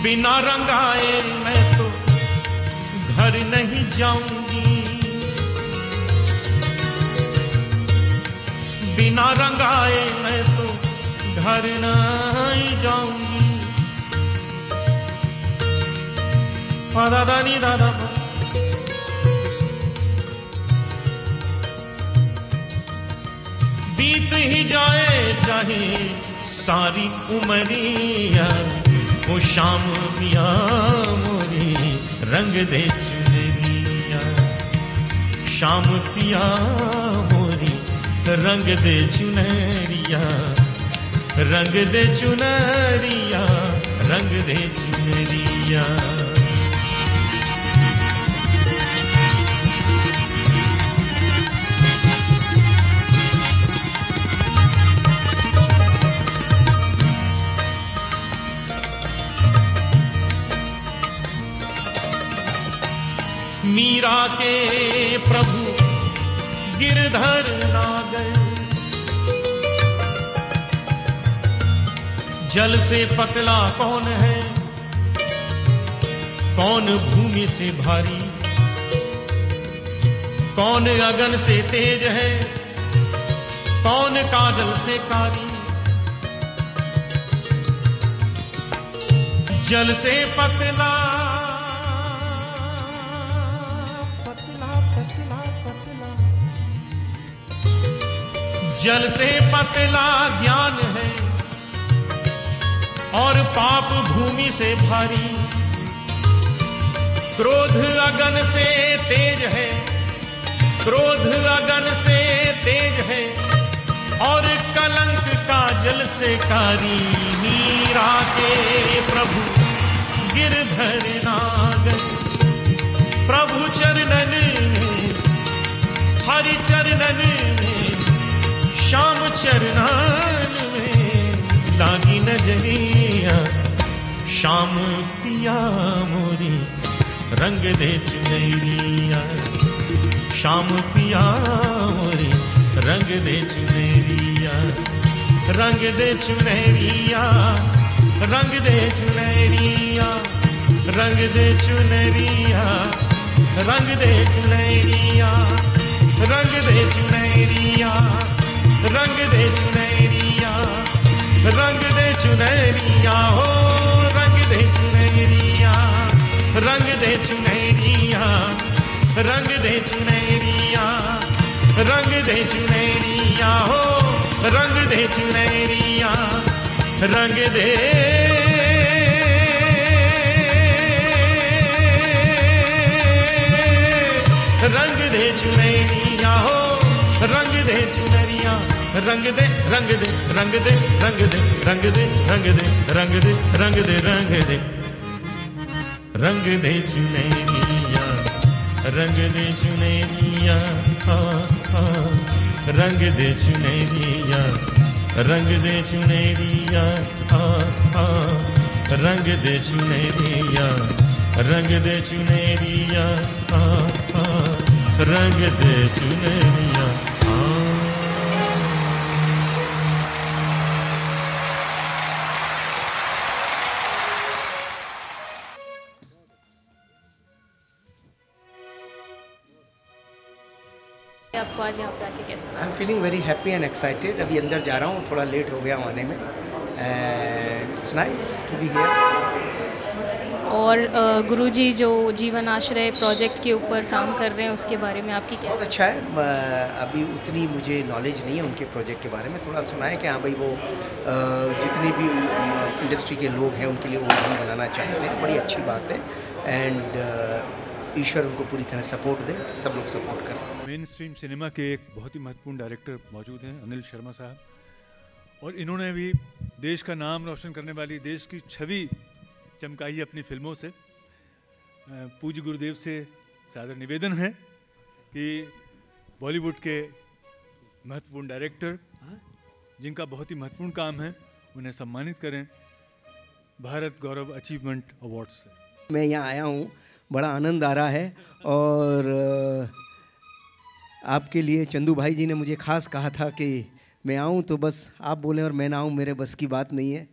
बिना रंगाए मैं तो घर नहीं जाऊंगी, बिना रंगाए मैं तो घर नहीं जाऊंगी। दादा दादा बीत ही जाए चाहे सारी उमरिया, वो शाम पिया मोरी रंग दे चुनरिया, शाम पिया मोरी रंग दे चुनरिया, रंग दे चुनरिया, रंग दे चुनरिया। मीरा के प्रभु गिरधर नागर, जल से पतला कौन है, कौन भूमि से भारी, कौन अगन से तेज है, कौन काजल से कारी। जल से पतला जल से पतला ज्ञान है, और पाप भूमि से भारी। क्रोध अगन से तेज है, क्रोध अगन से तेज है, और कलंक काजल से कारी। मीरा के प्रभु गिरधर नागर, प्रभु चरणन में हरि चरणन में श्याम चरणन में लागी नजरिया, श्याम पिया मोरी रंग दे चुनरिया, श्याम पिया मोरी रंग दे चुनरिया, रंग दे चुनरिया, रंग दे चुनरिया, रंग दे चुनरिया, रंग दे चुनरिया, रंग दे चुनरिया, रंग दे चुनरिया, रंग दे चुनरिया, हो रंग दे चुनरिया, रंग दे चुनरिया, रंग दे चुनरिया, रंग दे चुनरिया, हो रंग दे चुनरिया, रंग दे रंग दे चुनरिया, हो रंग दे चुनरिया, रंग दे रंग दे रंग दे रंग दे रंग दे रंग दे रंग दे रंग दे रंग दे रंग दे चुनरिया, रंग दे चुनरिया, रंग दे चुनरिया, रंग दे चुनरिया, रंग दे चुनरिया, रंग दे चुनरिया, रंग दे चुनरिया। आपको आज यहाँ पे आके कैसा लगा? I am feeling very happy and excited. अभी अंदर जा रहा हूँ, थोड़ा लेट हो गया आने में। It's nice to be here. और गुरुजी जो जीवन आश्रय प्रोजेक्ट के ऊपर काम कर रहे हैं उसके बारे में आपकी क्या? बहुत अच्छा है। अभी उतनी मुझे नॉलेज नहीं है उनके प्रोजेक्ट के बारे में। थोड़ा सुना है कि हाँ भाई वो जितने भी इंडस्ट्री के लोग हैं उनके लिए वो घर बनाना चाहते हैं। बड़ी अच्छी बात है एंड ईश्वर उनको पूरी तरह सपोर्ट दे, सब लोग सपोर्ट करें। मेन स्ट्रीम सिनेमा के एक बहुत ही महत्वपूर्ण डायरेक्टर मौजूद हैं, अनिल शर्मा साहब, और इन्होंने भी देश का नाम रोशन करने वाली, देश की छवि चमकाई अपनी फिल्मों से। पूज्य गुरुदेव से सादर निवेदन है कि बॉलीवुड के महत्वपूर्ण डायरेक्टर जिनका बहुत ही महत्वपूर्ण काम है उन्हें सम्मानित करें भारत गौरव अचीवमेंट अवार्ड से। मैं यहाँ आया हूँ, बड़ा आनंद आ रहा है और आपके लिए चंदू भाई जी ने मुझे खास कहा था कि मैं आऊँ तो बस आप बोलें और मैं ना आऊँ मेरे बस की बात नहीं है।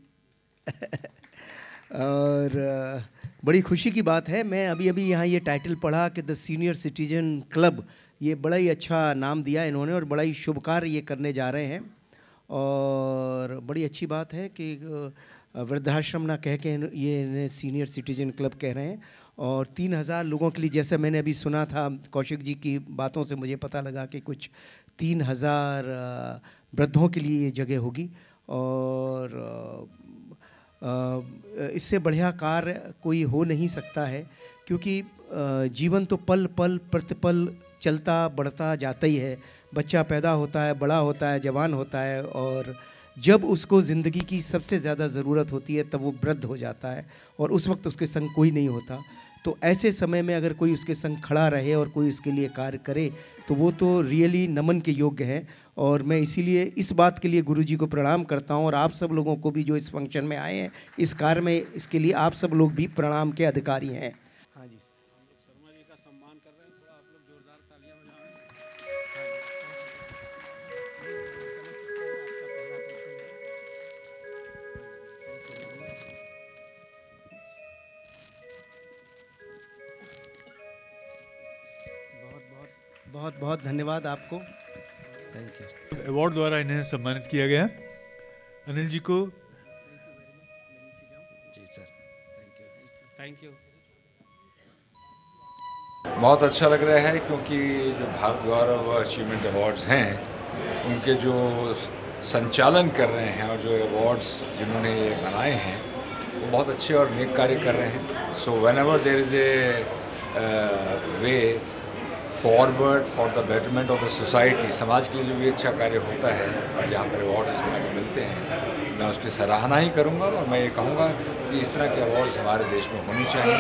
और बड़ी खुशी की बात है, मैं अभी अभी यहाँ ये टाइटल पढ़ा कि द सीनियर सिटीजन क्लब, ये बड़ा ही अच्छा नाम दिया इन्होंने और बड़ा ही शुभ कार्य ये करने जा रहे हैं। और बड़ी अच्छी बात है कि वृद्धाश्रम ना कह के ये इन्हें सीनियर सिटीजन क्लब कह रहे हैं। और 3000 लोगों के लिए, जैसे मैंने अभी सुना था कौशिक जी की बातों से मुझे पता लगा कि कुछ 3000 वृद्धों के लिए ये जगह होगी। और इससे बढ़िया कार्य कोई हो नहीं सकता है, क्योंकि जीवन तो पल पल प्रतिपल चलता बढ़ता जाता ही है। बच्चा पैदा होता है, बड़ा होता है, जवान होता है, और जब उसको ज़िंदगी की सबसे ज़्यादा ज़रूरत होती है तब वो वृद्ध हो जाता है और उस वक्त उसके संग कोई नहीं होता। तो ऐसे समय में अगर कोई उसके संग खड़ा रहे और कोई उसके लिए कार्य करे तो वो तो रियली नमन के योग्य है। और मैं इसीलिए इस बात के लिए गुरुजी को प्रणाम करता हूँ, और आप सब लोगों को भी जो इस फंक्शन में आए हैं, इस कार्य में, इसके लिए आप सब लोग भी प्रणाम के अधिकारी हैं। हाँ जी, शर्मा जी का सम्मान कर रहे हैं, थोड़ा आप लोग जोरदार तालियां बजाएं। बहुत बहुत धन्यवाद आपको। Thank you. अवार्ड द्वारा इन्हें सम्मानित किया गया। अनिल जी को। जी सर, थैंक यू। बहुत अच्छा लग रहा है, क्योंकि जो भारत गौरव अचीवमेंट अवार्ड्स हैं उनके जो संचालन कर रहे हैं और जो अवार्ड्स जिन्होंने बनाए हैं वो बहुत अच्छे और नेक कार्य कर रहे हैं। So whenever there is a way forward for the betterment of the society, समाज के लिए जो भी अच्छा कार्य होता है और जहाँ पर अवार्ड्स इस तरह के मिलते हैं, मैं उसकी सराहना ही करूँगा। और मैं ये कहूँगा कि इस तरह के अवार्ड्स हमारे देश में होने चाहिए,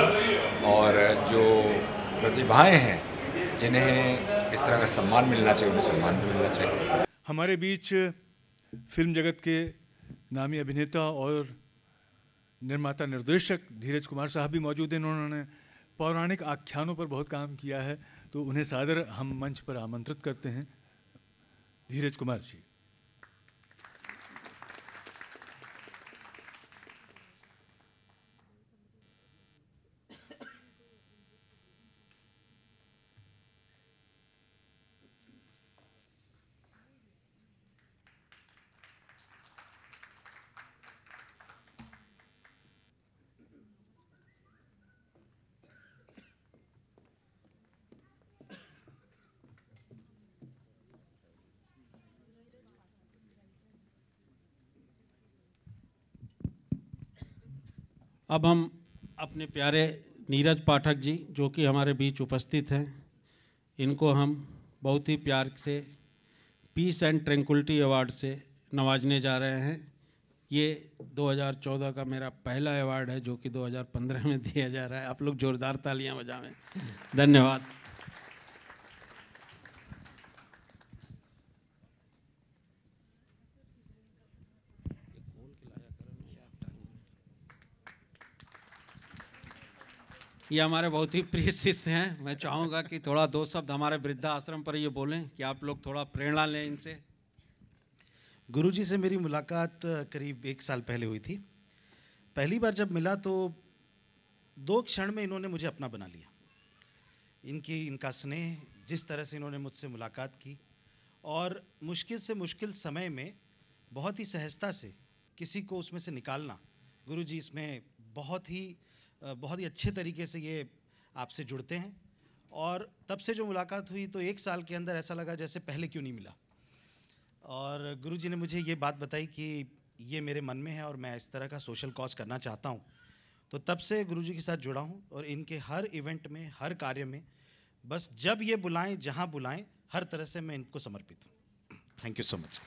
और जो प्रतिभाएं हैं जिन्हें इस तरह का सम्मान मिलना चाहिए उन्हें सम्मान भी मिलना चाहिए। हमारे बीच फिल्म जगत के नामी अभिनेता और निर्माता निर्देशक धीरज कुमार साहब भी मौजूद हैं। उन्होंने पौराणिक आख्यानों पर बहुत काम किया है, तो उन्हें सादर हम मंच पर आमंत्रित करते हैं। धीरज कुमार जी। अब हम अपने प्यारे नीरज पाठक जी, जो कि हमारे बीच उपस्थित हैं, इनको हम बहुत ही प्यार से पीस एंड ट्रैंक्विलिटी अवार्ड से नवाजने जा रहे हैं। ये 2014 का मेरा पहला अवार्ड है, जो कि 2015 में दिया जा रहा है। आप लोग जोरदार तालियां बजाएं। धन्यवाद। ये हमारे बहुत ही प्रिय शिष्य हैं। मैं चाहूँगा कि थोड़ा दो शब्द हमारे वृद्धाश्रम पर ये बोलें, कि आप लोग थोड़ा प्रेरणा लें इनसे। गुरुजी से मेरी मुलाकात करीब 1 साल पहले हुई थी। पहली बार जब मिला तो 2 क्षण में इन्होंने मुझे अपना बना लिया। इनका स्नेह, जिस तरह से इन्होंने मुझसे मुलाकात की, और मुश्किल से मुश्किल समय में बहुत ही सहजता से किसी को उसमें से निकालना, गुरुजी इसमें बहुत ही अच्छे तरीके से ये आपसे जुड़ते हैं। और तब से जो मुलाकात हुई तो 1 साल के अंदर ऐसा लगा जैसे पहले क्यों नहीं मिला। और गुरुजी ने मुझे ये बात बताई कि ये मेरे मन में है और मैं इस तरह का सोशल कॉज करना चाहता हूँ। तो तब से गुरुजी के साथ जुड़ा हूँ, और इनके हर इवेंट में, हर कार्य में, बस जब ये बुलाएं, जहाँ बुलाएं, हर तरह से मैं इनको समर्पित हूँ। Thank you so much.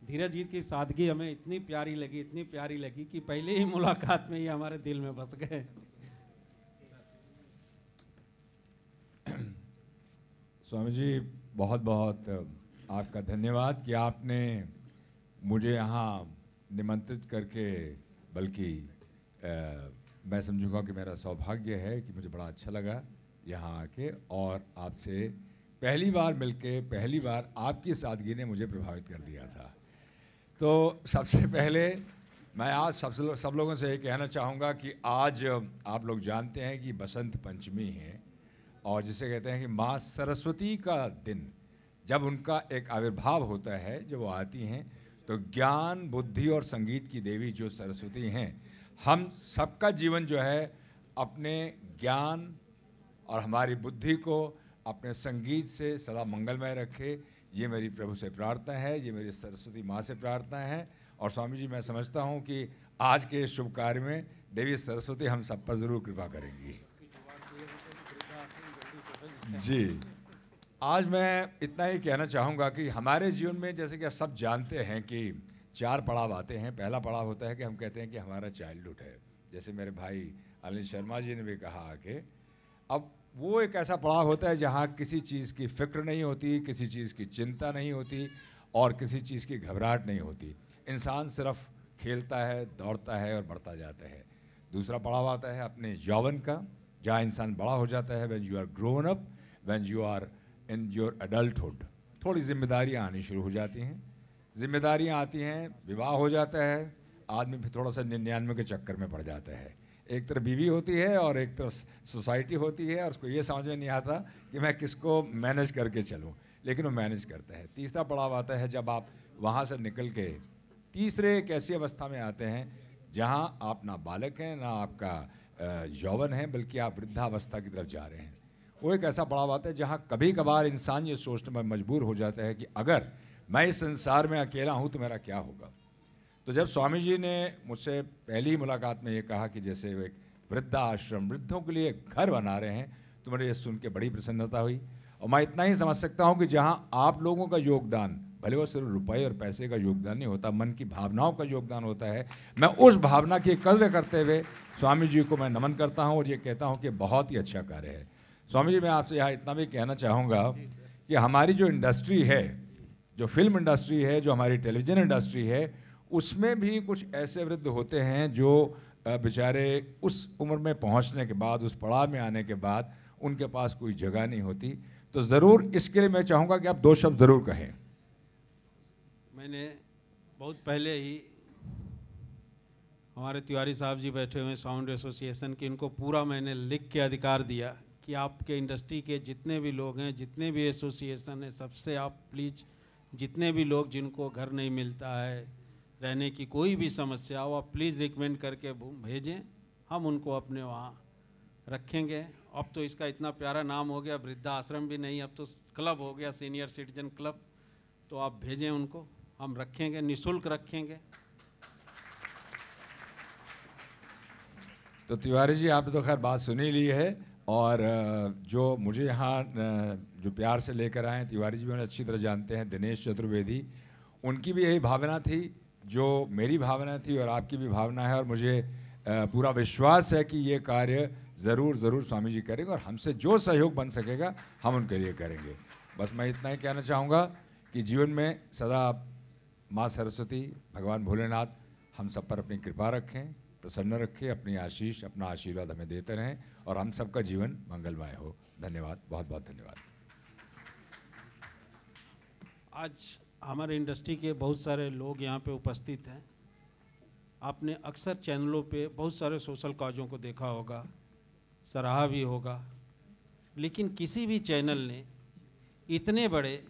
Dheeraj ji की सादगी हमें इतनी प्यारी लगी कि पहले ही मुलाकात में ये हमारे दिल में बस गए। स्वामी जी, बहुत बहुत आपका धन्यवाद कि आपने मुझे यहाँ निमंत्रित करके, बल्कि मैं समझूंगा कि मेरा सौभाग्य है कि मुझे बड़ा अच्छा लगा यहाँ आके और आपसे पहली बार मिलके पहली बार आपकी सादगी ने मुझे प्रभावित कर दिया था। तो सबसे पहले मैं आज सब लोगों से ये कहना चाहूँगा कि आज आप लोग जानते हैं कि बसंत पंचमी है और जिसे कहते हैं कि माँ सरस्वती का दिन, जब उनका एक आविर्भाव होता है, जब वो आती हैं तो ज्ञान, बुद्धि और संगीत की देवी जो सरस्वती हैं, हम सबका जीवन जो है अपने ज्ञान और हमारी बुद्धि को अपने संगीत से सदा मंगलमय रखे। ये मेरी प्रभु से प्रार्थना है, ये मेरी सरस्वती माँ से प्रार्थना है। और स्वामी जी, मैं समझता हूँ कि आज के इस शुभ कार्य में देवी सरस्वती हम सब पर ज़रूर कृपा करेंगी। जी, आज मैं इतना ही कहना चाहूँगा कि हमारे जीवन में जैसे कि आप सब जानते हैं कि 4 पड़ाव आते हैं। पहला पड़ाव होता है कि हम कहते हैं कि हमारा चाइल्डहुड है, जैसे मेरे भाई अनिल शर्मा जी ने भी कहा कि अब वो एक ऐसा पड़ाव होता है जहाँ किसी चीज़ की फ़िक्र नहीं होती, किसी चीज़ की चिंता नहीं होती और किसी चीज़ की घबराहट नहीं होती। इंसान सिर्फ खेलता है, दौड़ता है और बढ़ता जाता है। दूसरा पड़ाव आता है अपने यौवन का, जहाँ इंसान बड़ा हो जाता है, when you are grown up, when you are in your adulthood. थोड़ी जिम्मेदारियाँ आनी शुरू हो जाती हैं। जिम्मेदारियाँ आती हैं, विवाह हो जाता है, आदमी फिर थोड़ा सा 99 के चक्कर में पड़ जाता है। एक तरफ बीवी होती है और एक तरफ सोसाइटी होती है और उसको ये समझ में नहीं आता कि मैं किसको मैनेज करके चलूँ, लेकिन वो मैनेज करता है। तीसरा पड़ाव आता है जब आप वहाँ से निकल के तीसरे एक ऐसी अवस्था में आते हैं जहाँ आप ना बालक हैं, ना आपका यौवन है, बल्कि आप वृद्धावस्था की तरफ जा रहे हैं। वो एक ऐसा पड़ाव आता है जहाँ कभी कभार इंसान ये सोचने में मजबूर हो जाता है कि अगर मैं इस संसार में अकेला हूँ तो मेरा क्या होगा। तो जब स्वामी जी ने मुझसे पहली मुलाकात में ये कहा कि जैसे वो एक वृद्धाश्रम, वृद्धों के लिए घर बना रहे हैं, तो मुझे ये सुन के बड़ी प्रसन्नता हुई। और मैं इतना ही समझ सकता हूँ कि जहाँ आप लोगों का योगदान, भले वो सिर्फ रुपए और पैसे का योगदान नहीं होता, मन की भावनाओं का योगदान होता है। मैं उस भावना की कद्र करते हुए स्वामी जी को मैं नमन करता हूँ और ये कहता हूँ कि बहुत ही अच्छा कार्य है। स्वामी जी, मैं आपसे यहाँ इतना भी कहना चाहूँगा कि हमारी जो इंडस्ट्री है, जो फिल्म इंडस्ट्री है, जो हमारी टेलीविज़न इंडस्ट्री है, उसमें भी कुछ ऐसे वृद्ध होते हैं जो बेचारे उस उम्र में पहुंचने के बाद, उस पड़ाव में आने के बाद उनके पास कोई जगह नहीं होती। तो ज़रूर इसके लिए मैं चाहूँगा कि आप 2 शब्द ज़रूर कहें। मैंने बहुत पहले ही हमारे तिवारी साहब जी बैठे हुए साउंड एसोसिएशन की, इनको पूरा मैंने लिख के अधिकार दिया कि आपके इंडस्ट्री के जितने भी लोग हैं, जितने भी एसोसिएशन हैं, सबसे आप प्लीज़ जितने भी लोग जिनको घर नहीं मिलता है, रहने की कोई भी समस्या हो, आप प्लीज़ रिकमेंड करके भेजें, हम उनको अपने वहाँ रखेंगे। अब तो इसका इतना प्यारा नाम हो गया, वृद्धा आश्रम भी नहीं, अब तो क्लब हो गया, सीनियर सिटीजन क्लब। तो आप भेजें उनको, हम रखेंगे, निःशुल्क रखेंगे। तो तिवारी जी, आपने तो खैर बात सुनी ली है और जो मुझे यहाँ जो प्यार से लेकर आए, तिवारी जी उन्हें अच्छी तरह जानते हैं, दिनेश चतुर्वेदी, उनकी भी यही भावना थी जो मेरी भावना थी और आपकी भी भावना है। और मुझे पूरा विश्वास है कि ये कार्य ज़रूर ज़रूर स्वामी जी करेंगे और हमसे जो सहयोग बन सकेगा हम उनके लिए करेंगे। बस मैं इतना ही कहना चाहूँगा कि जीवन में सदा माँ सरस्वती, भगवान भोलेनाथ हम सब पर अपनी कृपा रखें, प्रसन्न रखें, अपनी आशीष, अपना आशीर्वाद हमें देते रहें और हम सबका जीवन मंगलमय हो। धन्यवाद, बहुत बहुत धन्यवाद। आज हमारे इंडस्ट्री के बहुत सारे लोग यहाँ पे उपस्थित हैं। आपने अक्सर चैनलों पे बहुत सारे सोशल काजों को देखा होगा, सराहा भी होगा, लेकिन किसी भी चैनल ने इतने बड़े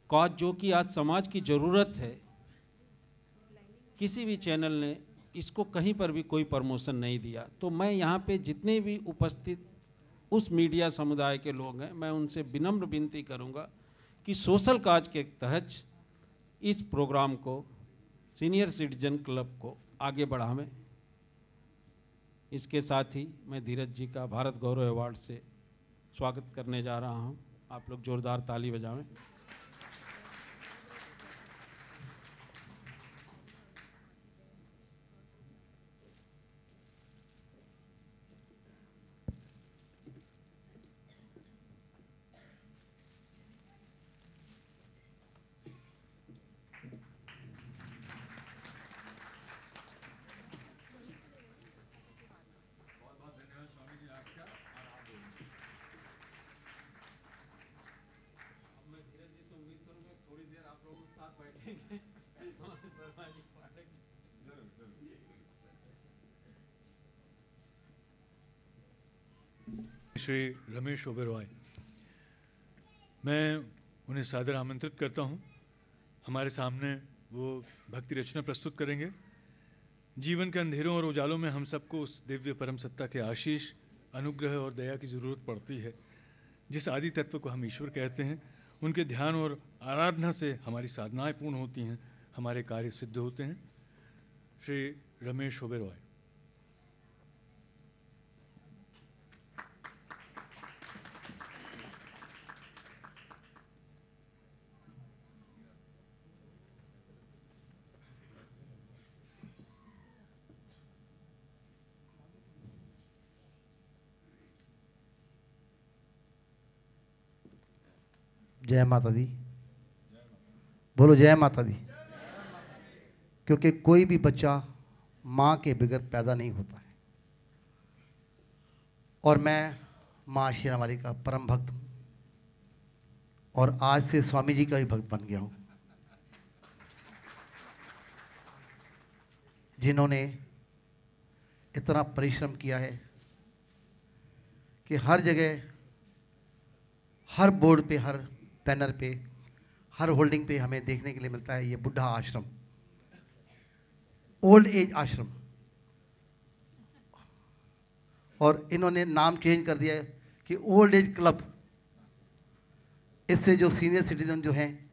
कॉज जो कि आज समाज की ज़रूरत है, किसी भी चैनल ने इसको कहीं पर भी कोई प्रमोशन नहीं दिया। तो मैं यहाँ पे जितने भी उपस्थित उस मीडिया समुदाय के लोग हैं, मैं उनसे विनम्र विनती करूँगा कि सोशल काज के तहत इस प्रोग्राम को, सीनियर सिटीजन क्लब को आगे बढ़ावें। इसके साथ ही मैं धीरज जी का भारत गौरव अवार्ड से स्वागत करने जा रहा हूँ। आप लोग जोरदार ताली बजावें। श्री रमेश ओबेरॉय, मैं उन्हें सादर आमंत्रित करता हूं। हमारे सामने वो भक्ति रचना प्रस्तुत करेंगे। जीवन के अंधेरों और उजालों में हम सबको उस दिव्य परम सत्ता के आशीष, अनुग्रह और दया की ज़रूरत पड़ती है, जिस आदि तत्व को हम ईश्वर कहते हैं। उनके ध्यान और आराधना से हमारी साधनाएं पूर्ण होती हैं, हमारे कार्य सिद्ध होते हैं। श्री रमेश ओबेरॉय। जय माता दी। बोलो जय माता दी। क्योंकि कोई भी बच्चा माँ के बगैर पैदा नहीं होता है, और मैं माँ शेरावाली का परम भक्त हूँ, और आज से स्वामी जी का भी भक्त बन गया हूँ, जिन्होंने इतना परिश्रम किया है कि हर जगह, हर बोर्ड पे, हर बैनर पे, हर होल्डिंग पे हमें देखने के लिए मिलता है ये बुढ़ा आश्रम, ओल्ड एज आश्रम। और इन्होंने नाम चेंज कर दिया है कि ओल्ड एज क्लब। इससे जो सीनियर सिटीजन जो हैं,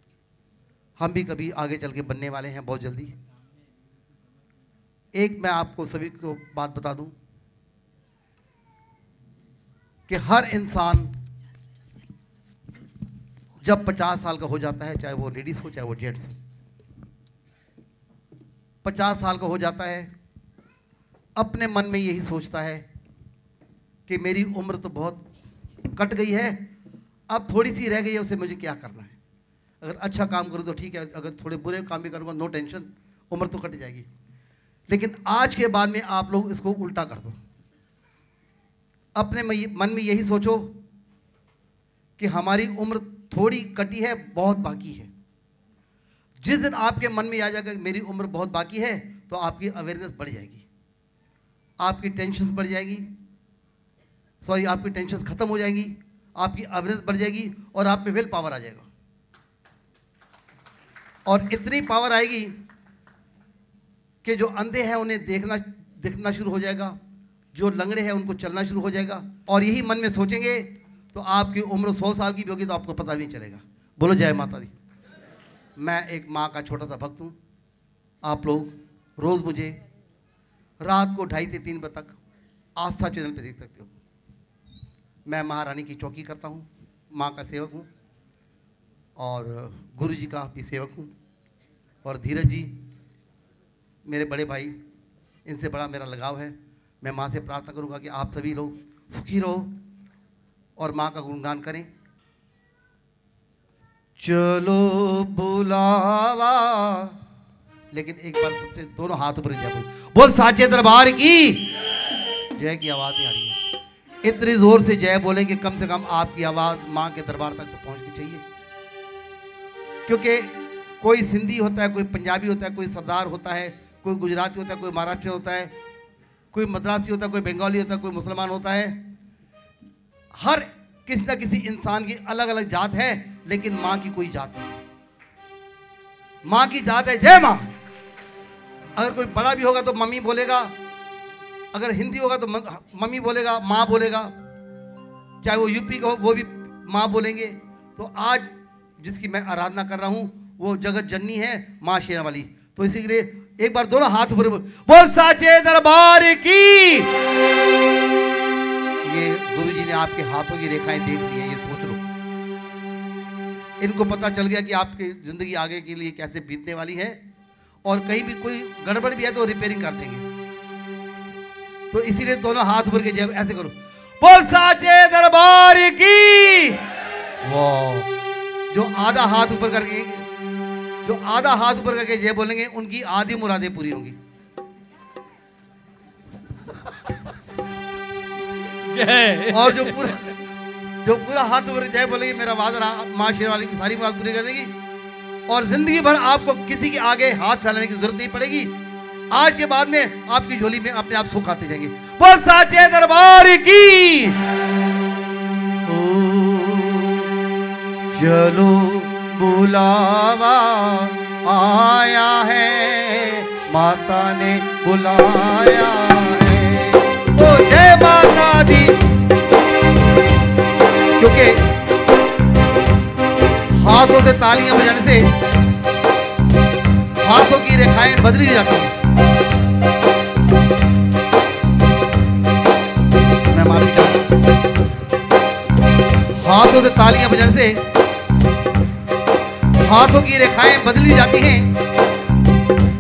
हम भी कभी आगे चल के बनने वाले हैं बहुत जल्दी। एक मैं आपको सभी को बात बता दूं कि हर इंसान जब 50 साल का हो जाता है, चाहे वो लेडीज हो चाहे वो जेंट्स हो, 50 साल का हो जाता है, अपने मन में यही सोचता है कि मेरी उम्र तो बहुत कट गई है, अब थोड़ी सी रह गई है, उसे मुझे क्या करना है। अगर अच्छा काम करूँ तो ठीक है, अगर थोड़े बुरे काम भी करूँगा नो टेंशन, उम्र तो कट जाएगी। लेकिन आज के बाद में आप लोग इसको उल्टा कर दो। अपने मन में यही सोचो कि हमारी उम्र थोड़ी कटी है, बहुत बाकी है। जिस दिन आपके मन में आ जाएगा कि मेरी उम्र बहुत बाकी है, तो आपकी अवेयरनेस बढ़ जाएगी, आपकी टेंशन बढ़ जाएगी, आपकी टेंशन खत्म हो जाएगी, आपकी अवेयरनेस बढ़ जाएगी, और आप में विल पावर आ जाएगा। और इतनी पावर आएगी कि जो अंधे हैं उन्हें दिखना शुरू हो जाएगा, जो लंगड़े हैं उनको चलना शुरू हो जाएगा। और यही मन में सोचेंगे तो आपकी उम्र 100 साल की भी होगी तो आपको पता नहीं चलेगा। बोलो जय माता दी। मैं एक माँ का छोटा सा भक्त हूँ। आप लोग रोज़ मुझे रात को 2:30 से 3 बजे तक आस्था चैनल पे देख सकते हो। मैं महारानी की चौकी करता हूँ, माँ का सेवक हूँ, और गुरु जी का भी सेवक हूँ। और धीरज जी मेरे बड़े भाई, इनसे बड़ा मेरा लगाव है। मैं माँ से प्रार्थना करूँगा कि आप सभी लोग सुखी रहो और माँ का गुणगान करें। चलो बुलावा, लेकिन एक बार सबसे दोनों हाथ ऊपर जय बोल साचे दरबार की जय की आवाज़ नहीं आ रही है। इतनी जोर से जय बोलें कि कम से कम आपकी आवाज़ माँ के दरबार तक तो पहुँचनी चाहिए। क्योंकि कोई सिंधी होता है, कोई पंजाबी होता है, कोई सरदार होता है, कोई गुजराती होता है, कोई महाराष्ट्री होता है, कोई मद्रासी होता है, कोई बंगाली होता है, कोई मुसलमान होता है। हर किसी न किसी इंसान की अलग अलग जात है, लेकिन माँ की कोई जात नहीं। माँ की जात है जय माँ। अगर कोई बड़ा भी होगा तो मम्मी बोलेगा, अगर हिंदी होगा तो मम्मी बोलेगा, माँ बोलेगा, चाहे वो यूपी का हो वो भी माँ बोलेंगे। तो आज जिसकी मैं आराधना कर रहा हूँ वो जगत जननी है, माँ शेरावाली। तो इसी के लिए एक बार दोनों हाथ ऊपर बोल साचे दरबार की। ये गुरुजी ने आपके हाथों की रेखाएं देख ली है, ये सोच लो। इनको पता चल गया कि आपकी जिंदगी आगे के लिए कैसे बीतने वाली है, और कहीं भी कोई गड़बड़ भी है तो रिपेयरिंग कर देंगे। तो इसीलिए दोनों हाथ ऊपर के जय ऐसे करो, बोल साचे दरबार की। वाह, जो आधा हाथ ऊपर करके जय बोलेंगे उनकी आधी मुरादें पूरी होंगी। जय। और जो पूरा हाथ ऊपर जय बोलेंगे, मेरा वादा माँ शेरावाली की सारी मुराद पूरी कर देगी। और जिंदगी भर आपको किसी के आगे हाथ फैलाने की जरूरत नहीं पड़ेगी। आज के बाद में आपकी झोली में अपने आप सुख आते जाएंगे। बोल साचे दरबार की। चलो बुलावा आया है, माता ने बुलाया है। ओ जय माता दी। क्योंकि हाथों से तालियां बजाने से हाथों की रेखाएं बदली जाती हैं। मैं माफी चाहता हूं। हाथों से तालियां बजाने से हाथों की रेखाएं बदली जाती हैं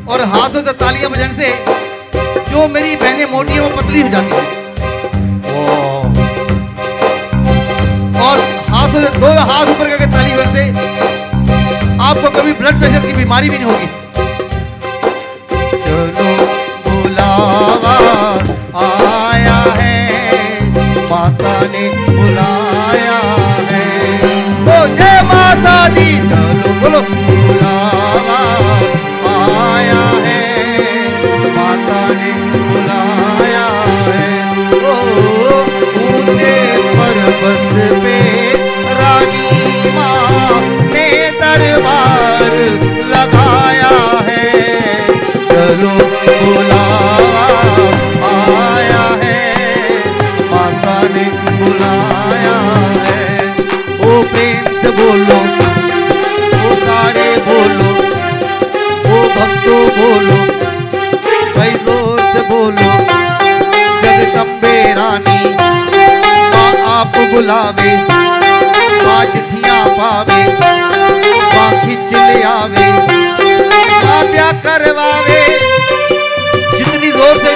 और हाथों से तालियां बजाने से जो मेरी बहनें मोटी हैं वो पतली हो जाती हैं। और हाथों से दो हाथ ऊपर करके ताली बजाने से आपको कभी ब्लड प्रेशर की बीमारी भी नहीं होगी। चलो बुलावा आया है, माता ने बुलाया है। ओ जय माता दी। चलो बोलो बुलावा आया है, माता ने बुलाया है। ओ ऊंचे पर्वत पे रानी माँ ने दरबार लगाया है। चलो बुलावा आया है, माता ने बुलाया है। ओ प्रेम से बोलो, ओ सारे बोलो, ओ भक्तों बोलो, भाई जोर से बोलो। जगदम्बे रानी माँ आप बुलावे, माँ चिट्ठियाँ पावे, माँ खिंच ले आवे, माँ ब्याह करवावे। जितनी जोर से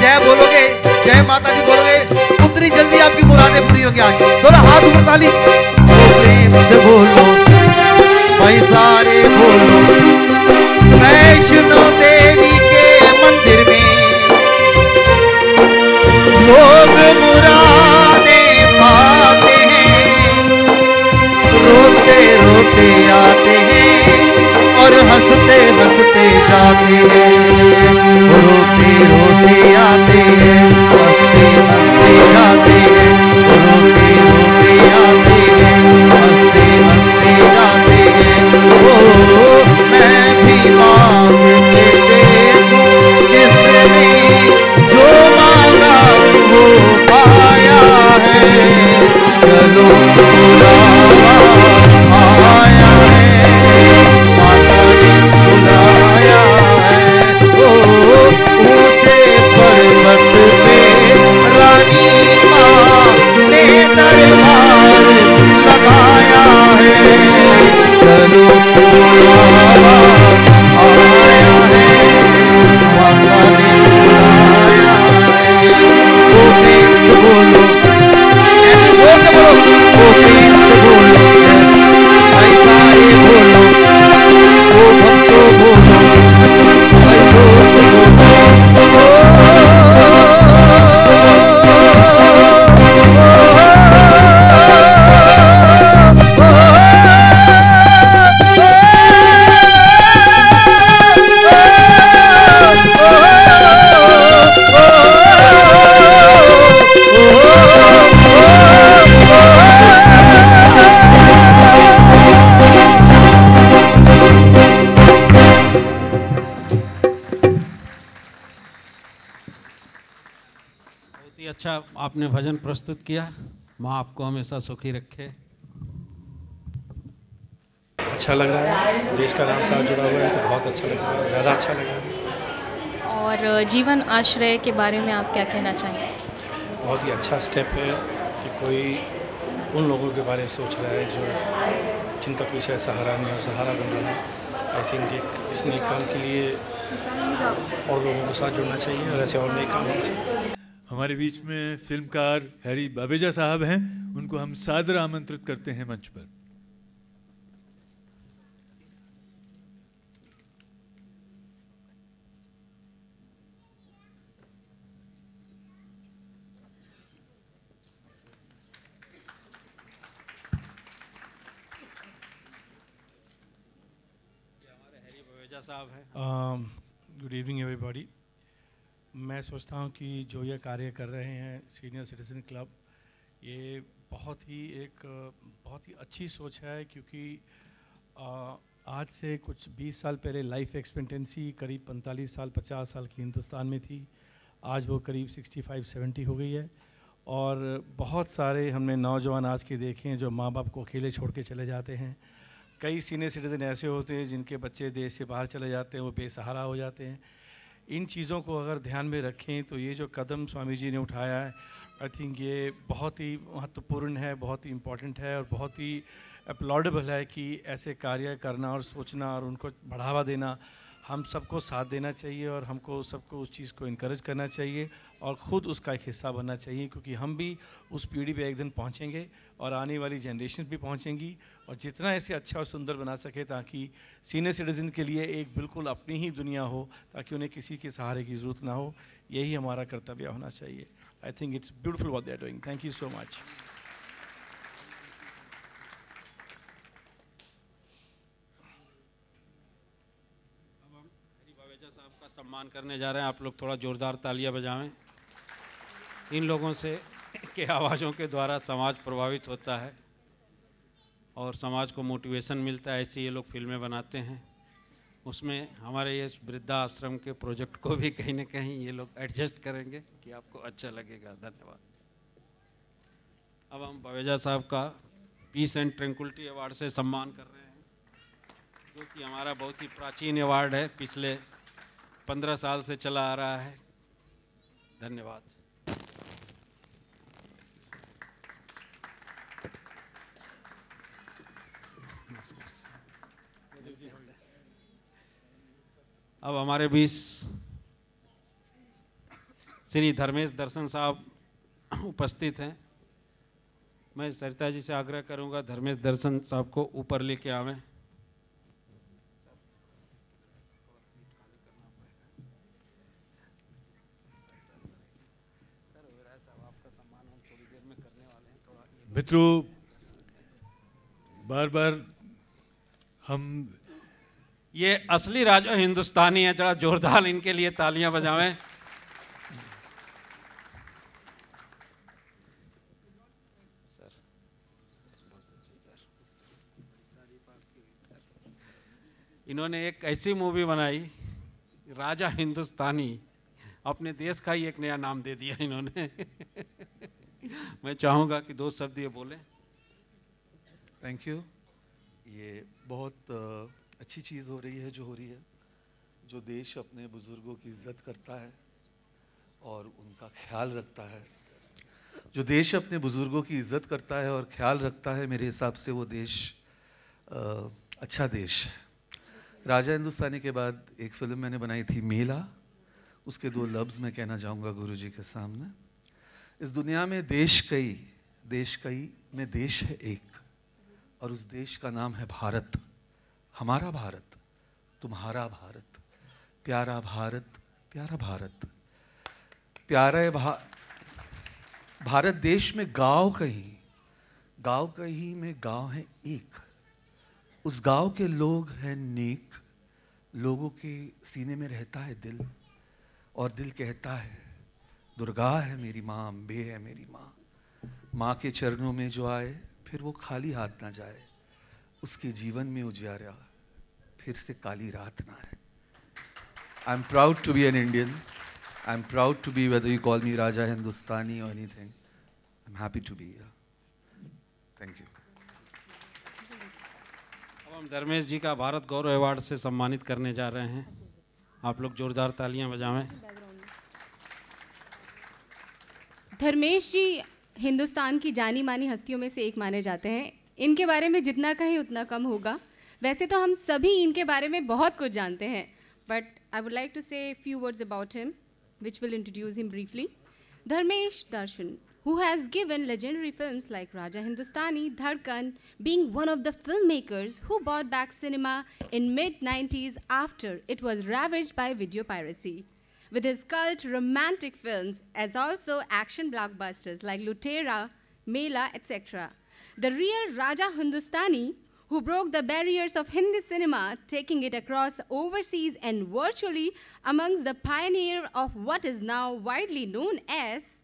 जय बोलोगे, जय माता दी बोलोगे, उतनी जल्दी आपकी मुरादें पूरी होंगी। आज थोड़ा हाथ ऊपर ताली। प्रेम से बोलो, भाई सारे बोलो। वैष्णो देवी के मंदिर में लोग मुरादें पाते हैं, रोते रोते आते हैं और हंसते हंसते जाते हैं। रोते रोते आते हैं, हंसते हंसते जाते हैं। रोते रोते आते हैं, हंसते हंसते जाते हैं। ओ मैं भी मांगते देखूं, जिसने जो मांगा वो पाया है। चलो बुलावा आया है, माता ने बुलाया है। ओ ऊंचे पर्वत पे रानी माँ ने दरबार लगाया है। चलो बुलावा आया है, माता ने बुलाया है। ओ प्रेम से बोलो, ऐसे जोर से बोलो। ओ प्रेम से बोलो, भाई सारे बोलो, ओ भक्तों बोलो, भाई जोर से बोलो। अच्छा आपने भजन प्रस्तुत किया। माँ आपको हमेशा सुखी रखे। अच्छा लग रहा है, देश का नाम साथ जुड़ा हुआ है तो बहुत अच्छा लग रहा है, ज़्यादा अच्छा लग रहा है। और जीवन आश्रय के बारे में आप क्या कहना चाहेंगे? बहुत ही अच्छा स्टेप है कि कोई उन लोगों के बारे में सोच रहा है जो जिनका कोई शायद सहारा नहीं और सहारा बन रहा है। ऐसे इनके इस नेक काम के लिए और लोगों को साथ जुड़ना चाहिए और ऐसे और नेक काम होना चाहिए। हमारे बीच में फिल्मकार हैरी बावेजा साहब हैं, उनको हम सादर आमंत्रित करते हैं मंच पर। बवेजा साहब हैं। Good evening everybody. मैं सोचता हूँ कि जो ये कार्य कर रहे हैं सीनियर सिटीज़न क्लब, ये बहुत ही अच्छी सोच है, क्योंकि आज से कुछ 20 साल पहले लाइफ एक्सपेक्टेंसी करीब 45 साल 50 साल की हिंदुस्तान में थी। आज वो करीब 65-70 हो गई है। और बहुत सारे हमने नौजवान आज के देखे हैं जो माँ बाप को अकेले छोड़ के चले जाते हैं। कई सीनियर सिटीज़न ऐसे होते हैं जिनके बच्चे देश से बाहर चले जाते हैं, वो बेसहारा हो जाते हैं। इन चीज़ों को अगर ध्यान में रखें तो ये जो कदम स्वामी जी ने उठाया है, आई थिंक ये बहुत ही महत्वपूर्ण है, बहुत ही इम्पोर्टेंट है और बहुत ही अपलॉडेबल है कि ऐसे कार्य करना और सोचना और उनको बढ़ावा देना हम सबको साथ देना चाहिए और हमको सबको उस चीज़ को इनकरेज करना चाहिए और ख़ुद उसका एक हिस्सा बनना चाहिए, क्योंकि हम भी उस पीढ़ी पे एक दिन पहुंचेंगे और आने वाली जनरेशन भी पहुंचेंगी। और जितना ऐसे अच्छा और सुंदर बना सके ताकि सीनियर सिटीज़न के लिए एक बिल्कुल अपनी ही दुनिया हो, ताकि उन्हें किसी के सहारे की ज़रूरत ना हो, यही हमारा कर्तव्य होना चाहिए। I think it's beautiful what they are doing. Thank you so much. सम्मान करने जा रहे हैं। आप लोग थोड़ा ज़ोरदार तालियां बजावें। इन लोगों से के आवाज़ों के द्वारा समाज प्रभावित होता है और समाज को मोटिवेशन मिलता है। ऐसे ये लोग फिल्में बनाते हैं। उसमें हमारे ये वृद्धाश्रम के प्रोजेक्ट को भी कहीं ना कहीं ये लोग एडजस्ट करेंगे कि आपको अच्छा लगेगा। धन्यवाद। अब हम बवेजा साहब का पीस एंड ट्रैंक्विलिटी अवार्ड से सम्मान कर रहे हैं, जो कि हमारा बहुत ही प्राचीन अवार्ड है, पिछले 15 साल से चला आ रहा है। धन्यवाद। अब हमारे बीच श्री धर्मेश दर्शन साहब उपस्थित हैं। मैं सरिता जी से आग्रह करूंगा धर्मेश दर्शन साहब को ऊपर लेके आवें। मित्रों, बार बार हम ये असली राजा हिंदुस्तानी है, जरा जोरदार इनके लिए तालियां बजावें। इन्होंने एक ऐसी मूवी बनाई राजा हिंदुस्तानी, अपने देश का ही एक नया नाम दे दिया इन्होंने। मैं चाहूँगा कि 2 शब्द ये बोलें। Thank you. ये बहुत अच्छी चीज़ हो रही है जो हो रही है, जो देश अपने बुज़ुर्गों की इज़्ज़त करता है और उनका ख्याल रखता है। जो देश अपने बुज़ुर्गों की इज़्ज़त करता है और ख्याल रखता है, मेरे हिसाब से वो देश अच्छा देश है। राजा हिंदुस्तानी के बाद एक फ़िल्म मैंने बनाई थी मेला, उसके 2 लफ्ज़ मैं कहना चाहूँगा गुरुजी के सामने। इस दुनिया में देश कई में देश है एक, और उस देश का नाम है भारत। हमारा भारत, तुम्हारा भारत, प्यारा भारत, प्यारा भारत। भारत देश में गांव कहीं में गांव है एक। उस गांव के लोग हैं नेक, लोगों के सीने में रहता है दिल, और दिल कहता है दुर्गा है मेरी माँ, अम्बे है मेरी माँ। माँ के चरणों में जो आए फिर वो खाली हाथ ना जाए, उसके जीवन में उजियारा फिर से काली रात ना है। I am proud to be an Indian. I am proud to be, whether you call me Raja Hindustani or anything, I am happy to be here. Thank you. अब हम धर्मेश जी का भारत गौरव अवार्ड से सम्मानित करने जा रहे हैं। आप लोग जोरदार तालियां बजावें। धर्मेश जी हिंदुस्तान की जानी मानी हस्तियों में से एक माने जाते हैं। इनके बारे में जितना कहें उतना कम होगा। वैसे तो हम सभी इनके बारे में बहुत कुछ जानते हैं, but I would like to say few words about him, which will introduce him briefly. Dharmesh Darshan, who has given legendary films like Raja Hindustani, Dhadkan, being one of the filmmakers who brought back cinema in mid-90s after it was ravaged by video piracy. With his cult romantic films as also action blockbusters like Lutera, Mela, etc. The real Raja Hindustani, who broke the barriers of Hindi cinema, taking it across overseas and virtually amongst the pioneer of what is now widely known as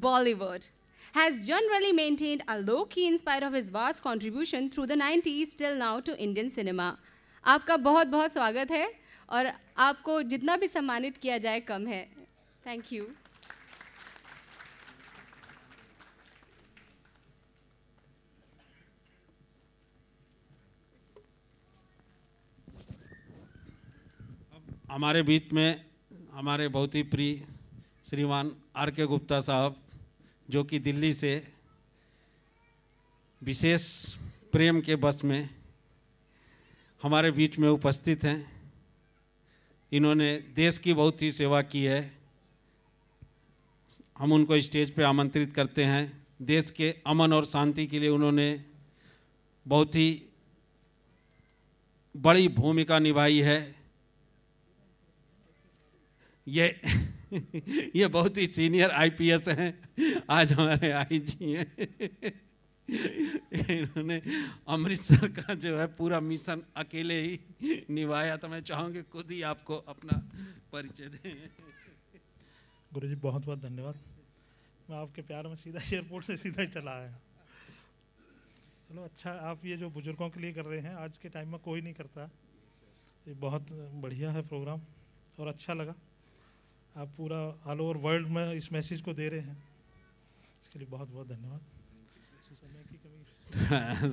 Bollywood, has generally maintained a low-key in spite of his vast contribution through the 90s till now to Indian cinema. आपका बहुत बहुत स्वागत है और आपको जितना भी सम्मानित किया जाए कम है. Thank you. हमारे बीच में हमारे बहुत ही प्रिय श्रीमान R.K. गुप्ता साहब, जो कि दिल्ली से विशेष प्रेम के बस में हमारे बीच में उपस्थित हैं. इन्होंने देश की बहुत ही सेवा की है. हम उनको स्टेज पे आमंत्रित करते हैं. देश के अमन और शांति के लिए उन्होंने बहुत ही बड़ी भूमिका निभाई है. ये बहुत ही सीनियर IPS हैं, आज हमारे IG हैं. इन्होंने अमृतसर का जो है पूरा मिशन अकेले ही निभाया. तो मैं चाहूँगी खुद ही आपको अपना परिचय दें. गुरुजी बहुत बहुत धन्यवाद. मैं आपके प्यार में सीधा एयरपोर्ट से सीधा ही चला आया. चलो अच्छा, आप ये जो बुजुर्गों के लिए कर रहे हैं आज के टाइम में कोई नहीं करता. ये बहुत बढ़िया है प्रोग्राम और अच्छा लगा. आप पूरा ऑल ओवर वर्ल्ड में इस मैसेज को दे रहे हैं, इसके लिए बहुत बहुत धन्यवाद.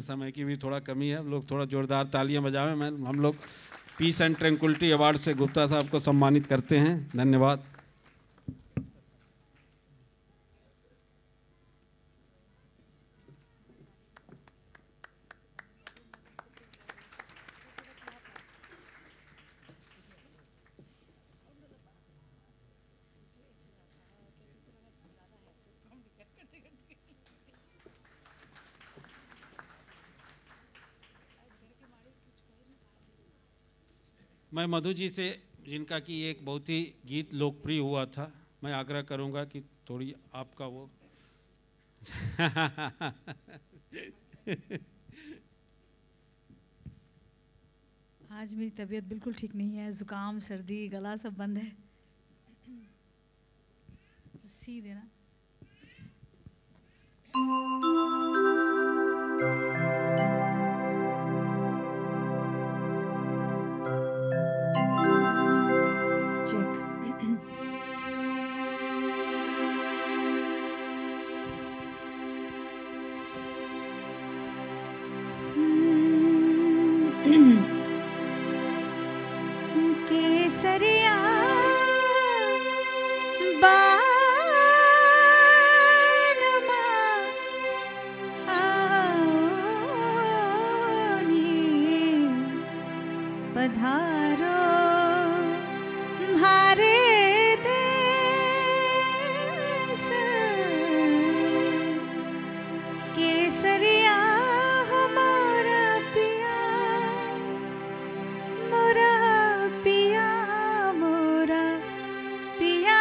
समय की भी थोड़ा कमी है. लोग थोड़ा जोरदार तालियां बजावें. हम लोग पीस एंड ट्रैंक्विलिटी अवार्ड से गुप्ता साहब को सम्मानित करते हैं. धन्यवाद. मैं मधु जी से, जिनका कि एक बहुत ही गीत लोकप्रिय हुआ था, मैं आग्रह करूंगा कि थोड़ी आपका वो आज मेरी तबीयत बिल्कुल ठीक नहीं है. ज़ुकाम, सर्दी, गला सब बंद है. सी देना. केसरिया पधारो भारे देश केसरिया हमारा पिया मोरा पिया मोरा पिया.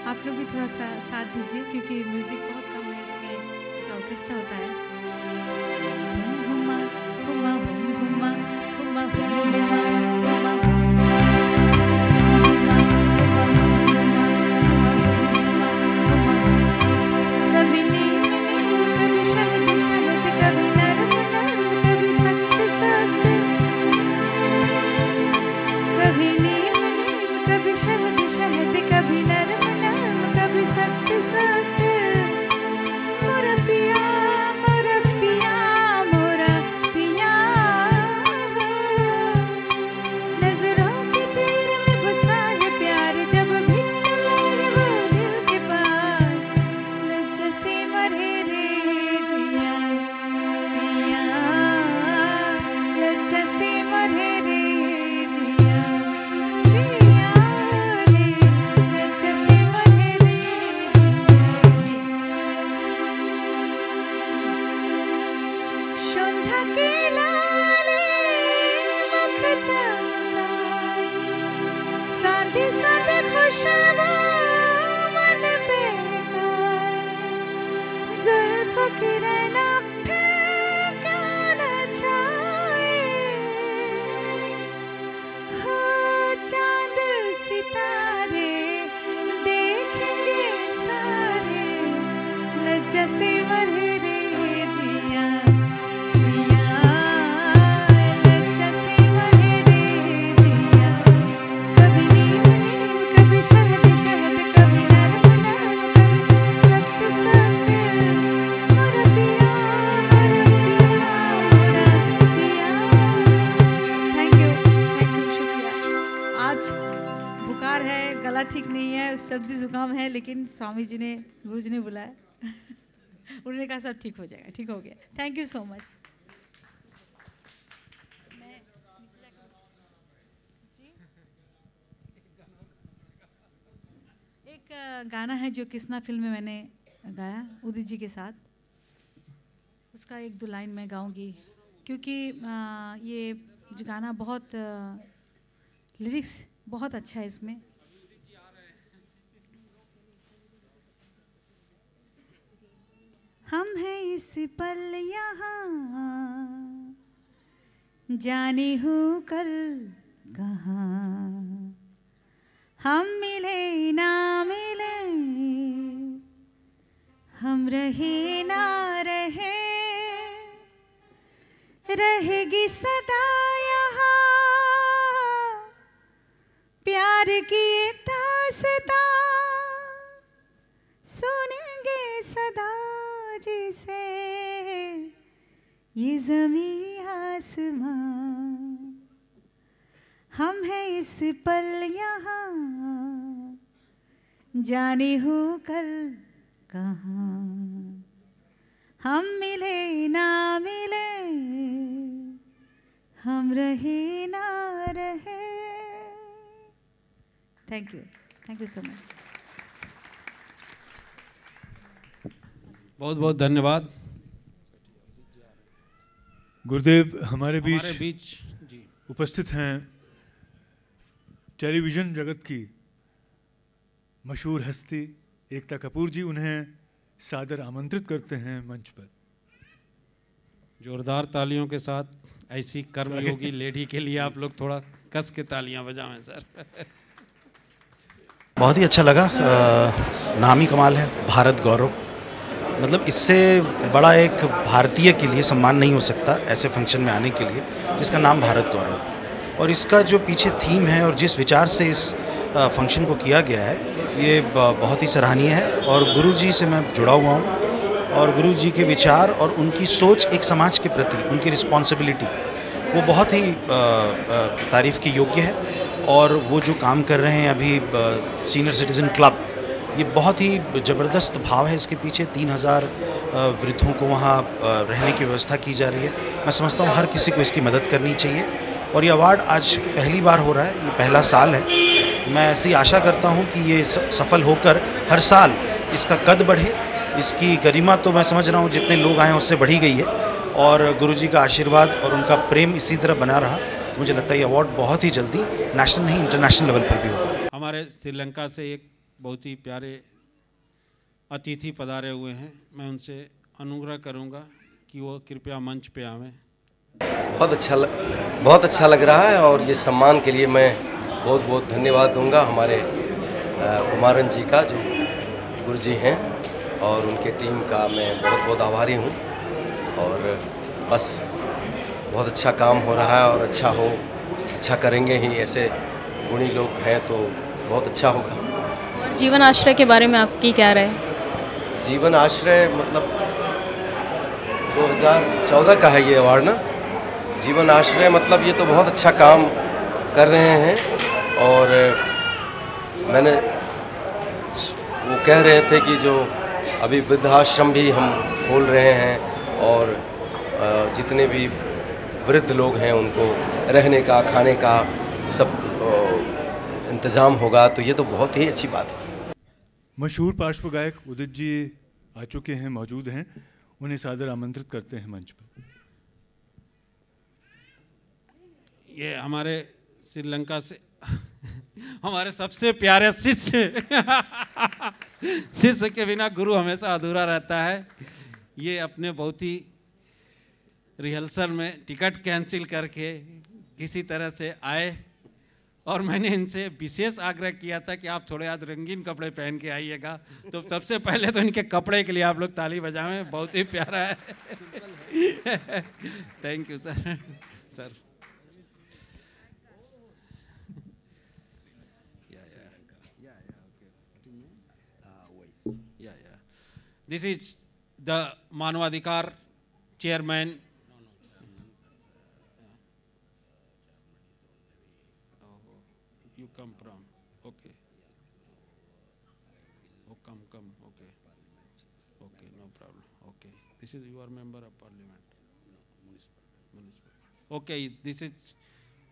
आप लोग भी थोड़ा सा साथ दीजिए क्योंकि म्यूजिक बहुत कम है इसमें, जो ऑर्केस्ट्रा होता है. हुमा हुमा हुमा हुमा हुमा कभी नीम नीम कभी शहद शहद कभी नरम नरम कभी सख्त सख्त कभी नीम नीम कभी शहद शहद कभी नरम नरम कभी सख्त सख्त मोरा पिया मोरा पिया मोरा पिया नजरों के तीर में बसा है प्यार जब भी चला है वो दिल के पार लज्जा से मरे रे जिया पिया लज्जा से मरे रे जिया पिया रे लज्जा से मरे रे সন্ধ্যা के लाले मुख चमकाई साथी साथ खुशबू मन पे गाए कि रहना फिर क्या न चाहे, हाँ चांद सितारे देखेंगे सारे, लज्जा से मरे रे जिया जिया, लज्जा से मरे रे जिया। कभी नीम नीम कभी शहद शहद, कभी नरम नरम कभी सत्य सत्य, मोरा पिया मोरा पिया मोरा पिया। थैंक यू शुक्रिया। आज बुखार है, गला ठीक नहीं है, सर्दी जुकाम है, लेकिन स्वामी जी ने गुरु जी ने बुलाया, उन्होंने कहा सब ठीक हो जाएगा, ठीक हो गया। Thank you so much. एक गाना है जो किसना फिल्म में मैंने गाया उदित जी के साथ, उसका एक दो लाइन मैं गाऊंगी, क्योंकि ये जो गाना बहुत लिरिक्स बहुत अच्छा है इसमें। हम हैं इस पल यहाँ, जाने हूँ कल कहाँ, हम मिले ना मिले, हम रहे ना रहे, रहेगी सदा यहाँ प्यार की दास्तां, सुनेंगे सदा जिसे ये ज़मीं आसमां। हम हैं इस पल यहाँ, जाने हो कल कहाँ, हम मिले ना मिले, हम रहे ना रहे। Thank you so much. बहुत बहुत धन्यवाद। गुरुदेव हमारे बीच जी उपस्थित हैं टेलीविज़न जगत की मशहूर हस्ती एकता कपूर जी, उन्हें सादर आमंत्रित करते हैं मंच पर। जोरदार तालियों के साथ ऐसी कर्मयोगी लेडी के लिए आप लोग थोड़ा कस के तालियां बजाएं सर। बहुत ही अच्छा लगा। नाम ही कमाल है, भारत गौरव। मतलब इससे बड़ा एक भारतीय के लिए सम्मान नहीं हो सकता ऐसे फंक्शन में आने के लिए जिसका नाम भारत गौरव। और इसका जो पीछे थीम है और जिस विचार से इस फंक्शन को किया गया है, ये बहुत ही सराहनीय है। और गुरुजी से मैं जुड़ा हुआ हूँ और गुरुजी के विचार और उनकी सोच एक समाज के प्रति उनकी रिस्पॉन्सिबिलिटी वो बहुत ही तारीफ़ की योग्य है। और वो जो काम कर रहे हैं अभी सीनियर सिटीज़न क्लब, ये बहुत ही ज़बरदस्त भाव है इसके पीछे। 3000 वृद्धों को वहाँ रहने की व्यवस्था की जा रही है। मैं समझता हूँ हर किसी को इसकी मदद करनी चाहिए। और ये अवार्ड आज पहली बार हो रहा है, ये पहला साल है। मैं ऐसी आशा करता हूँ कि ये सफल होकर हर साल इसका कद बढ़े। इसकी गरिमा तो मैं समझ रहा हूँ जितने लोग आए हैं उससे बढ़ी गई है। और गुरुजी का आशीर्वाद और उनका प्रेम इसी तरह बना रहा तो मुझे लगता है ये अवार्ड बहुत ही जल्दी नेशनल नहीं इंटरनेशनल लेवल पर भी होगा। हमारे श्रीलंका से एक बहुत ही प्यारे अतिथि पधारे हुए हैं, मैं उनसे अनुग्रह करूंगा कि वो कृपया मंच पे आवें। बहुत अच्छा लग रहा है और ये सम्मान के लिए मैं बहुत बहुत धन्यवाद दूंगा हमारे कुमारन जी का, जो गुरुजी हैं, और उनके टीम का मैं बहुत बहुत आभारी हूँ। और बस बहुत अच्छा काम हो रहा है और अच्छा करेंगे ही। ऐसे गुणी लोग हैं तो बहुत अच्छा होगा। और जीवन आश्रय के बारे में आपकी क्या राय है? जीवन आश्रय मतलब 2014 का है ये अवार्ड ना। जीवन आश्रय मतलब ये तो बहुत अच्छा काम कर रहे हैं। और मैंने वो कह रहे थे कि जो अभी वृद्धाश्रम भी हम खोल रहे हैं और जितने भी वृद्ध लोग हैं उनको रहने का, खाने का सब इंतज़ाम होगा, तो ये तो बहुत ही अच्छी बात है। मशहूर पार्श्व गायक उदित जी आ चुके हैं, मौजूद हैं, उन्हें सादर आमंत्रित करते हैं मंच पर। ये हमारे श्रीलंका से हमारे सबसे प्यारे शिष्य शिष्य के बिना गुरु हमेशा अधूरा रहता है। ये अपने बहुत ही रिहर्सल में टिकट कैंसिल करके किसी तरह से आए और मैंने इनसे विशेष आग्रह किया था कि आप थोड़े आज रंगीन कपड़े पहन के आइएगा। तो सबसे पहले तो इनके कपड़े के लिए आप लोग ताली बजाएं, बहुत ही प्यारा है। Thank you sir. Sir this is the मानवाधिकार chairman you come from, okay. Oh, come, okay. Okay, no problem, okay. This is your member of parliament. Municipal. Okay, this is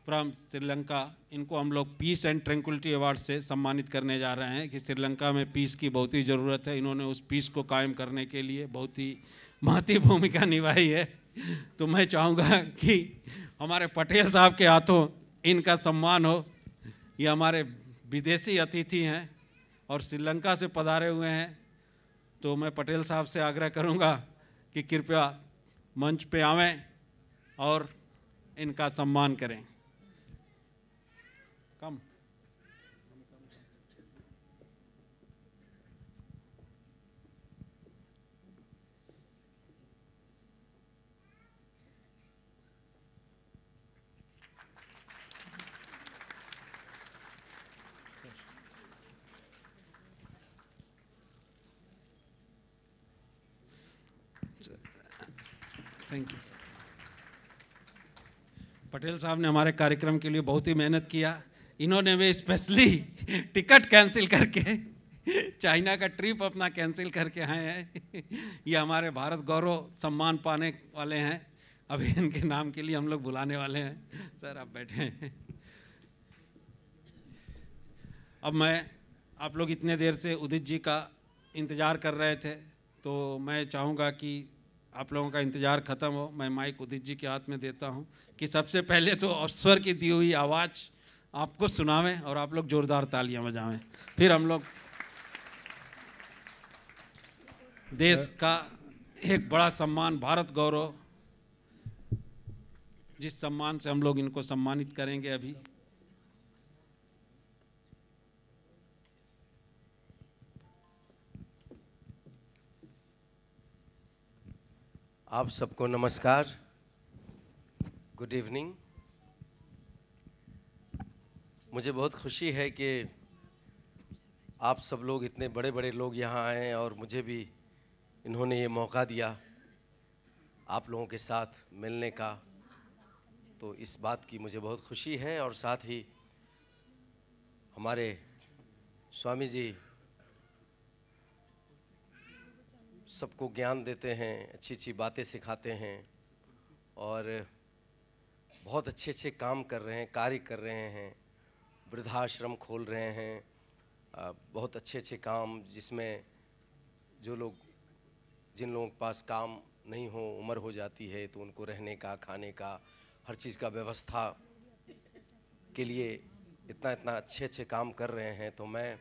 from Sri Lanka. इनको हम लोग पीस एंड ट्रैंक्विलिटी अवार्ड से सम्मानित करने जा रहे हैं कि श्रीलंका में पीस की बहुत ही ज़रूरत है। इन्होंने उस पीस को कायम करने के लिए बहुत ही महत्वपूर्ण भूमिका निभाई है। तो मैं चाहूँगा कि हमारे पटेल साहब के हाथों इनका सम्मान हो। ये हमारे विदेशी अतिथि हैं और श्रीलंका से पधारे हुए हैं, तो मैं पटेल साहब से आग्रह करूंगा कि कृपया मंच पे आवें और इनका सम्मान करें। कम थैंक यू। पटेल साहब ने हमारे कार्यक्रम के लिए बहुत ही मेहनत किया। इन्होंने भी स्पेशली टिकट कैंसिल करके चाइना का ट्रिप अपना कैंसिल करके आए हैं। ये हमारे भारत गौरव सम्मान पाने वाले हैं। अभी इनके नाम के लिए हम लोग बुलाने वाले हैं। सर आप बैठे। अब मैं आप लोग इतने देर से उदित जी का इंतज़ार कर रहे थे, तो मैं चाहूँगा कि आप लोगों का इंतज़ार ख़त्म हो। मैं माइक उदित जी के हाथ में देता हूं कि सबसे पहले तो ईश्वर की दी हुई आवाज़ आपको सुनावें और आप लोग ज़ोरदार तालियां बजावें। फिर हम लोग देश का एक बड़ा सम्मान भारत गौरव, जिस सम्मान से हम लोग इनको सम्मानित करेंगे अभी। आप सबको नमस्कार, गुड इवनिंग। मुझे बहुत खुशी है कि आप सब लोग इतने बड़े बड़े लोग यहाँ आए और मुझे भी इन्होंने ये मौका दिया आप लोगों के साथ मिलने का। तो इस बात की मुझे बहुत खुशी है। और साथ ही हमारे स्वामी जी सबको ज्ञान देते हैं, अच्छी अच्छी बातें सिखाते हैं और बहुत अच्छे अच्छे काम कर रहे हैं, कार्य कर रहे हैं। वृद्धाश्रम खोल रहे हैं, बहुत अच्छे अच्छे काम, जिसमें जो लोग जिन लोगों के पास काम नहीं हो, उम्र हो जाती है, तो उनको रहने का, खाने का, हर चीज़ का व्यवस्था के लिए इतना इतना अच्छे अच्छे काम कर रहे हैं। तो मैं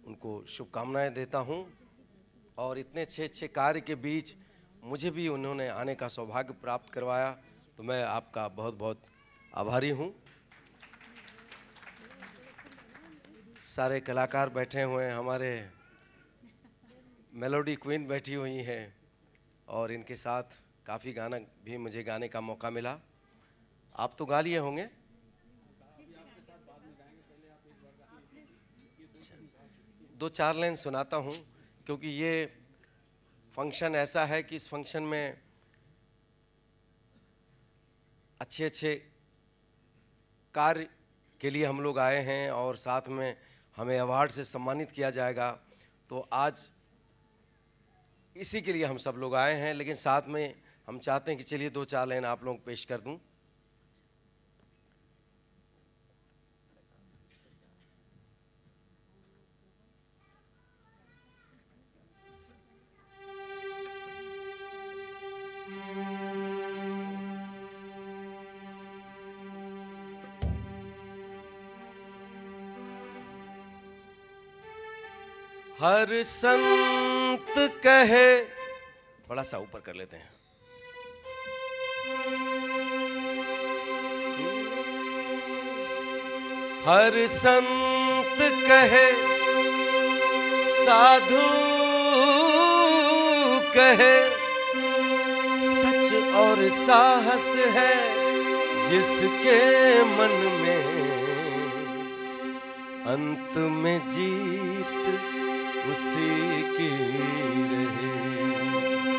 उनको शुभकामनाएं देता हूं। और इतने अच्छे अच्छे कार्य के बीच मुझे भी उन्होंने आने का सौभाग्य प्राप्त करवाया, तो मैं आपका बहुत बहुत आभारी हूं। सारे कलाकार बैठे हुए हैं, हमारे मेलोडी क्वीन बैठी हुई हैं और इनके साथ काफ़ी गाना भी मुझे गाने का मौका मिला। आप तो गा लिए होंगे। दो चार लाइन सुनाता हूँ, क्योंकि ये फंक्शन ऐसा है कि इस फंक्शन में अच्छे अच्छे कार्य के लिए हम लोग आए हैं और साथ में हमें अवार्ड से सम्मानित किया जाएगा। तो आज इसी के लिए हम सब लोग आए हैं, लेकिन साथ में हम चाहते हैं कि चलिए दो चार लाइन आप लोग पेश कर दूं। हर संत कहे बड़ा सा ऊपर कर लेते हैं। हर संत कहे, साधु कहे, सच और साहस है जिसके मन में, अंत में जीत उसी की रहे।